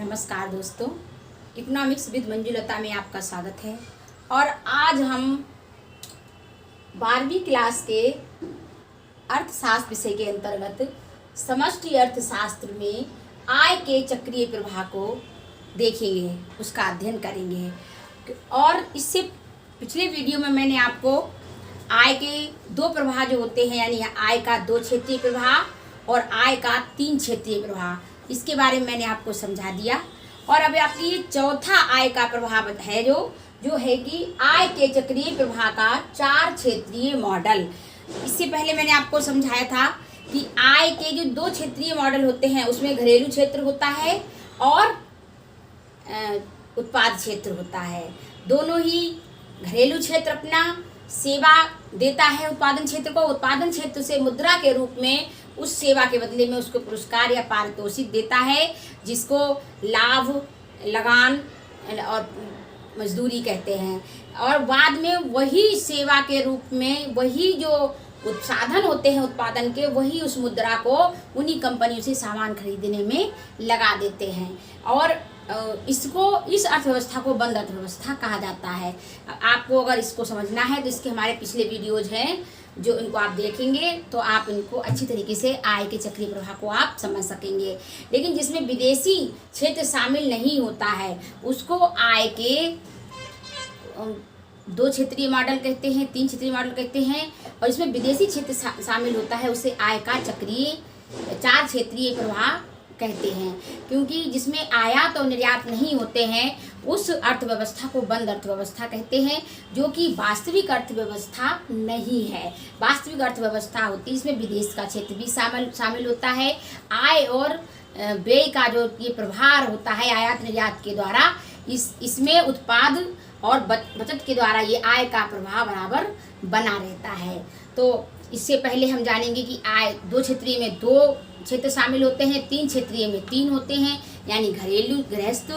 नमस्कार दोस्तों, economics with Manjulata में आपका स्वागत है। और आज हम 12वीं क्लास के अर्थशास्त्र विषय के अंतर्गत समष्टि अर्थशास्त्र में आय के चक्रीय प्रवाह को देखेंगे, उसका अध्ययन करेंगे। और इससे पिछले वीडियो में मैंने आपको आय के दो प्रवाह जो होते हैं, यानी आय का 2 क्षेत्रीय प्रवाह और आय का 3 क्षेत्रीय प्रवाह, इसके बारे में मैंने आपको समझा दिया। और अब आपकी ये चौथा आय का प्रभाव है जो है कि आय के चक्रीय प्रवाह का 4 क्षेत्रीय मॉडल। इससे पहले मैंने आपको समझाया था कि आय के जो 2 क्षेत्रीय मॉडल होते हैं उसमें घरेलू क्षेत्र होता है और उत्पाद क्षेत्र होता है। दोनों ही घरेलू क्षेत्र अपना सेवा देता है उत्पादन क्षेत्र को, उत्पादन क्षेत्र से मुद्रा के रूप में उस सेवा के बदले में उसको पुरस्कार या पारितोषिक देता है, जिसको लाभ, लगान और मजदूरी कहते हैं। और बाद में वही सेवा के रूप में वही जो उत्पादन होते हैं उत्पादन के, वही उस मुद्रा को उन्हीं कंपनियों से सामान खरीदने में लगा देते हैं। और इसको, इस अर्थव्यवस्था को बंद अर्थव्यवस्था कहा जाता है। आपको अगर इसको समझना है तो इसके हमारे पिछले वीडियोज हैं, जो इनको आप देखेंगे तो आप इनको अच्छी तरीके से आय के चक्रीय प्रवाह को आप समझ सकेंगे। लेकिन जिसमें विदेशी क्षेत्र शामिल नहीं होता है उसको आय के 2 क्षेत्रीय मॉडल कहते हैं, 3 क्षेत्रीय मॉडल कहते हैं। और इसमें विदेशी क्षेत्र शामिल होता है उसे आय का चक्रीय 4 क्षेत्रीय प्रवाह कहते हैं। क्योंकि जिसमें आयात और निर्यात नहीं होते हैं उस अर्थव्यवस्था को बंद अर्थव्यवस्था कहते हैं, जो कि वास्तविक अर्थव्यवस्था नहीं है। वास्तविक अर्थव्यवस्था होती है, इसमें विदेश का क्षेत्र भी शामिल होता है। आय और व्यय का जो ये प्रभार होता है आयात निर्यात के द्वारा, इसमें उत्पाद और बचत के द्वारा ये आय का प्रभाव बराबर बना रहता है। तो इससे पहले हम जानेंगे कि आय 2 क्षेत्रीय में 2 क्षेत्र शामिल होते हैं, 3 क्षेत्रीय में 3 होते हैं, यानी घरेलू, गृहस्थ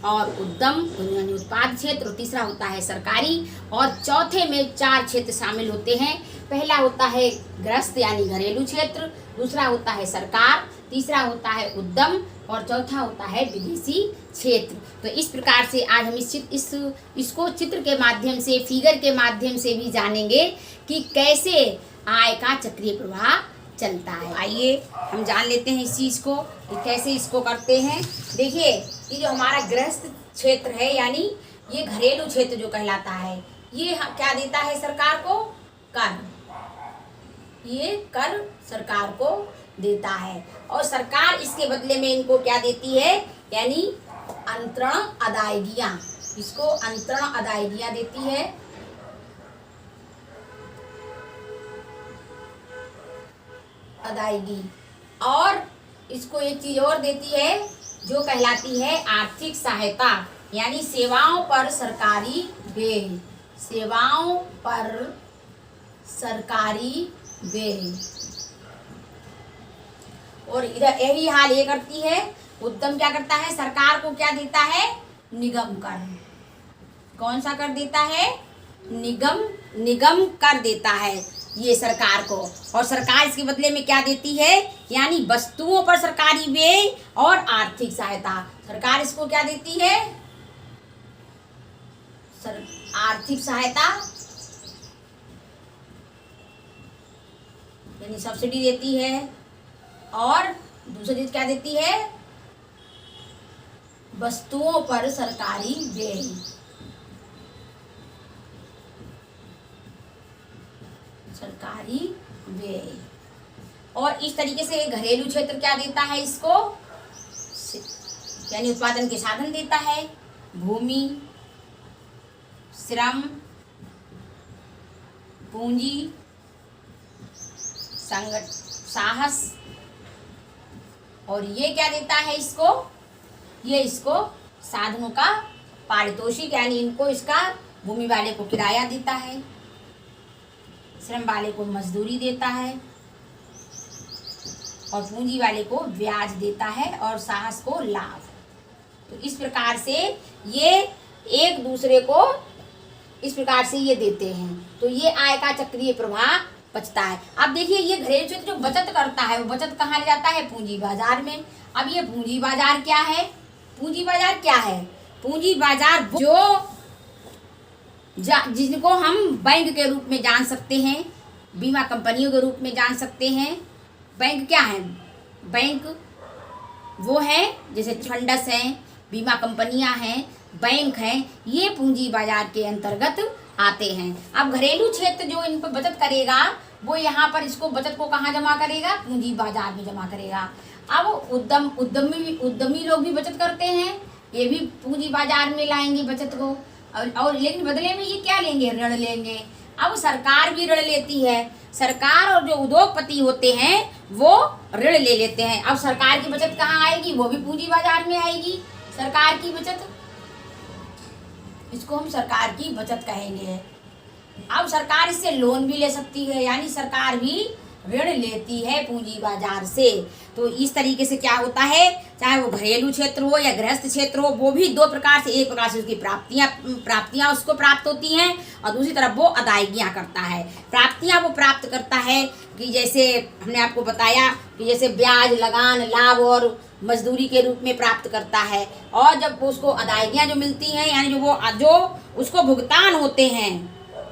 और उद्यम यानी उत्पाद क्षेत्र, और तीसरा होता है सरकारी। और चौथे में 4 क्षेत्र शामिल होते हैं। पहला होता है गृहस्थ यानी घरेलू क्षेत्र, दूसरा होता है सरकार, तीसरा होता है उद्यम और चौथा होता है विदेशी क्षेत्र। तो इस प्रकार से आज हम इसको चित्र के माध्यम से, फिगर के माध्यम से भी जानेंगे कि कैसे आय का चक्रीय प्रवाह चलता है। आइए हम जान लेते हैं इस चीज़ को कि कैसे इसको करते हैं। देखिए, ये जो हमारा गृहस्थ क्षेत्र है, यानी ये घरेलू क्षेत्र जो कहलाता है, ये क्या देता है सरकार को? कर। ये कर सरकार को देता है और सरकार इसके बदले में इनको क्या देती है? यानी अंतरण अदायगियाँ, इसको अंतरण अदायगियाँ देती है। अदायगी। और इसको एक चीज और देती है जो कहलाती है आर्थिक सहायता, यानी सेवाओं पर सरकारी व्यय, सेवाओं पर सरकारी व्यय। और इधर यही हाल ये करती है उद्यम, क्या करता है? सरकार को क्या देता है? निगम कर। कौन सा कर देता है? निगम कर देता है ये सरकार को। और सरकार इसके बदले में क्या देती है? यानी वस्तुओं पर सरकारी व्यय और आर्थिक सहायता। सरकार इसको क्या देती है? आर्थिक सहायता यानी सब्सिडी देती है। और दूसरी चीज क्या देती है? वस्तुओं पर सरकारी व्यय। सरकारी व्यय। और इस तरीके से घरेलू क्षेत्र क्या देता है इसको? यानी उत्पादन के साधन देता है, भूमि, श्रम, पूंजी, साहस। और ये क्या देता है इसको? ये इसको साधनों का पारितोषिक, यानी इनको इसका भूमि वाले को किराया देता है, श्रम वाले को मजदूरी देता है और पूंजी वाले को ब्याज देता है और साहस को लाभ। तो इस प्रकार से ये एक दूसरे को इस प्रकार से ये देते हैं। तो ये आय का चक्रीय प्रवाह बचता है। अब देखिए, ये घरेलू क्षेत्र जो बचत करता है वो बचत कहाँ ले जाता है? पूंजी बाजार में। अब ये पूंजी बाजार क्या है? पूंजी बाजार क्या है? पूंजी बाजार जो जिनको हम बैंक के रूप में जान सकते हैं, बीमा कंपनियों के रूप में जान सकते हैं। बैंक क्या है? बैंक वो है जैसे फंडस हैं, बीमा कंपनियां हैं, बैंक हैं, ये पूंजी बाजार के अंतर्गत आते हैं। अब घरेलू क्षेत्र जो इन पर बचत करेगा वो यहाँ पर इसको बचत को कहाँ जमा करेगा? पूंजी बाजार में जमा करेगा। अब उद्यमी लोग भी बचत करते हैं, ये भी पूंजी बाजार में लाएंगे बचत को, और लेकिन बदले में ये क्या लेंगे? ऋण लेंगे। अब सरकार भी ऋण लेती है, सरकार और जो उद्योगपति होते हैं वो ऋण ले लेते हैं। अब सरकार की बचत कहाँ आएगी? वो भी पूंजी बाजार में आएगी। सरकार की बचत, इसको हम सरकार की बचत कहेंगे। अब सरकार इससे लोन भी ले सकती है, यानी सरकार भी ऋण लेती है पूंजी बाजार से। तो इस तरीके से क्या होता है, चाहे वो घरेलू क्षेत्र हो या गृहस्थ क्षेत्र हो, वो भी दो प्रकार से, एक प्रकार से उसकी प्राप्तियां उसको प्राप्त होती हैं और दूसरी तरफ वो अदायगियां करता है। प्राप्तियां वो प्राप्त करता है कि जैसे हमने आपको बताया कि जैसे ब्याज, लगान, लाभ और मजदूरी के रूप में प्राप्त करता है। और जब उसको अदायगियां जो मिलती हैं, यानी जो उसको भुगतान होते हैं,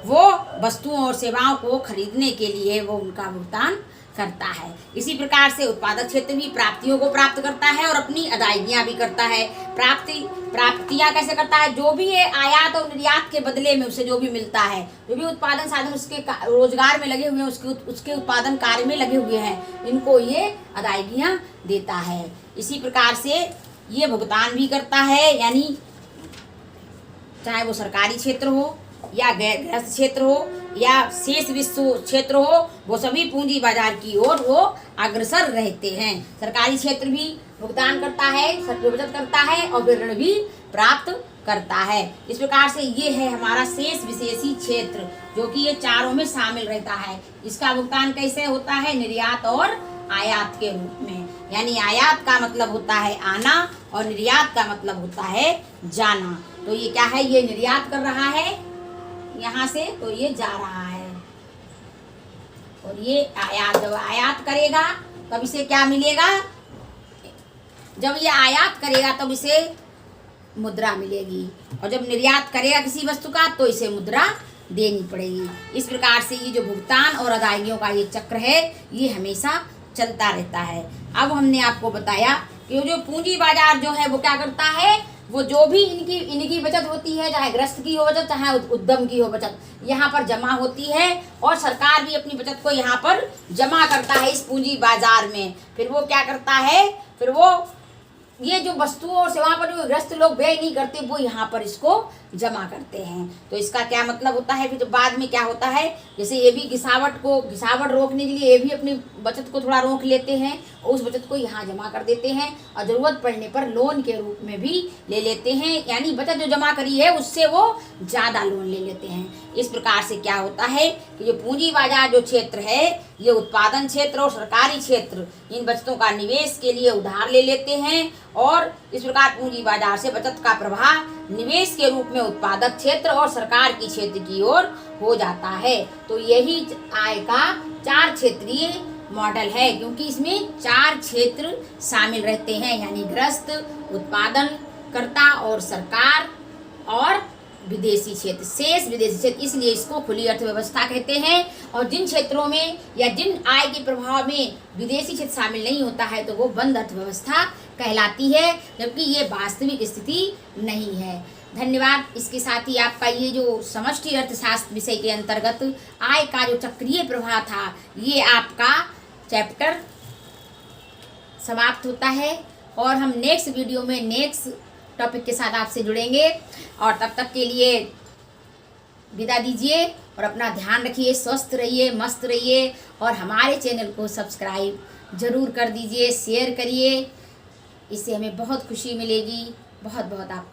वो वस्तुओं और सेवाओं को खरीदने के लिए वो उनका भुगतान करता है। इसी प्रकार से उत्पादक क्षेत्र भी प्राप्तियों को प्राप्त करता है और अपनी अदायगियां भी करता है। प्राप्तियां कैसे करता है? जो भी ये आयात और निर्यात के बदले में उसे जो भी मिलता है, जो भी उत्पादन साधन उसके रोजगार में लगे हुए हैं, उसके उत्पादन कार्य में लगे हुए हैं, इनको ये अदायगियां देता है। इसी प्रकार से ये भुगतान भी करता है, यानी चाहे वो सरकारी क्षेत्र हो या गृहस्थ क्षेत्र हो या शेष विश्व क्षेत्र हो, वो सभी पूंजी बाजार की ओर वो अग्रसर रहते हैं। सरकारी क्षेत्र भी भुगतान करता है, बचत करता है और फिर ऋण भी प्राप्त करता है। इस प्रकार से ये है हमारा शेष विशेषी क्षेत्र, जो कि ये चारों में शामिल रहता है। इसका भुगतान कैसे होता है? निर्यात और आयात के रूप में, यानी आयात का मतलब होता है आना और निर्यात का मतलब होता है जाना। तो ये क्या है? ये निर्यात कर रहा है यहाँ से, तो ये जा रहा है, और ये आयात, जब आयात करेगा तब इसे क्या मिलेगा? जब ये आयात करेगा तब इसे मुद्रा मिलेगी, और जब निर्यात करेगा किसी वस्तु का तो इसे मुद्रा देनी पड़ेगी। इस प्रकार से ये जो भुगतान और अदायगियों का ये चक्र है, ये हमेशा चलता रहता है। अब हमने आपको बताया कि जो पूंजी बाजार जो है वो क्या करता है, वो जो भी इनकी बचत होती है, चाहे गृहस्थ की हो बचत, चाहे उद्यम की हो बचत, यहाँ पर जमा होती है और सरकार भी अपनी बचत को यहाँ पर जमा करता है इस पूंजी बाजार में। फिर वो क्या करता है, फिर वो ये जो वस्तुओं और सेवाओं पर जो गृहस्थ लोग व्यय नहीं करते, वो यहाँ पर इसको जमा करते हैं। तो इसका क्या मतलब होता है, फिर जो बाद में क्या होता है, जैसे ये भी घिसावट रोकने के लिए ये भी अपनी बचत को थोड़ा रोक लेते हैं और उस बचत को यहाँ जमा कर देते हैं और ज़रूरत पड़ने पर लोन के रूप में भी ले लेते हैं, यानी बचत जो जमा करी है उससे वो ज़्यादा लोन ले लेते हैं। इस प्रकार से क्या होता है कि जो पूंजी बाजार जो क्षेत्र है, ये उत्पादन क्षेत्र और सरकारी क्षेत्र इन बचतों का निवेश के लिए उधार ले लेते हैं, और इस प्रकार पूंजी बाजार से बचत का प्रवाह निवेश के रूप में उत्पादक क्षेत्र और सरकार की क्षेत्र की ओर हो जाता है। तो यही आय का 4 क्षेत्रीय मॉडल है, क्योंकि इसमें 4 क्षेत्र शामिल रहते हैं, यानी गृहस्थ, उत्पादन कर्ता और सरकार और विदेशी क्षेत्र, शेष विदेशी क्षेत्र। इसलिए इसको खुली अर्थव्यवस्था कहते हैं। और जिन क्षेत्रों में या जिन आय के प्रभाव में विदेशी क्षेत्र शामिल नहीं होता है, तो वो बंद अर्थव्यवस्था कहलाती है, जबकि ये वास्तविक स्थिति नहीं है। धन्यवाद। इसके साथ ही आपका ये जो समष्टि अर्थशास्त्र विषय के अंतर्गत आय का जो चक्रीय प्रवाह था, ये आपका चैप्टर समाप्त होता है, और हम नेक्स्ट वीडियो में नेक्स्ट टॉपिक के साथ आपसे जुड़ेंगे। और तब तक के लिए विदा दीजिए और अपना ध्यान रखिए, स्वस्थ रहिए, मस्त रहिए, और हमारे चैनल को सब्सक्राइब जरूर कर दीजिए, शेयर करिए, इससे हमें बहुत खुशी मिलेगी। बहुत बहुत आप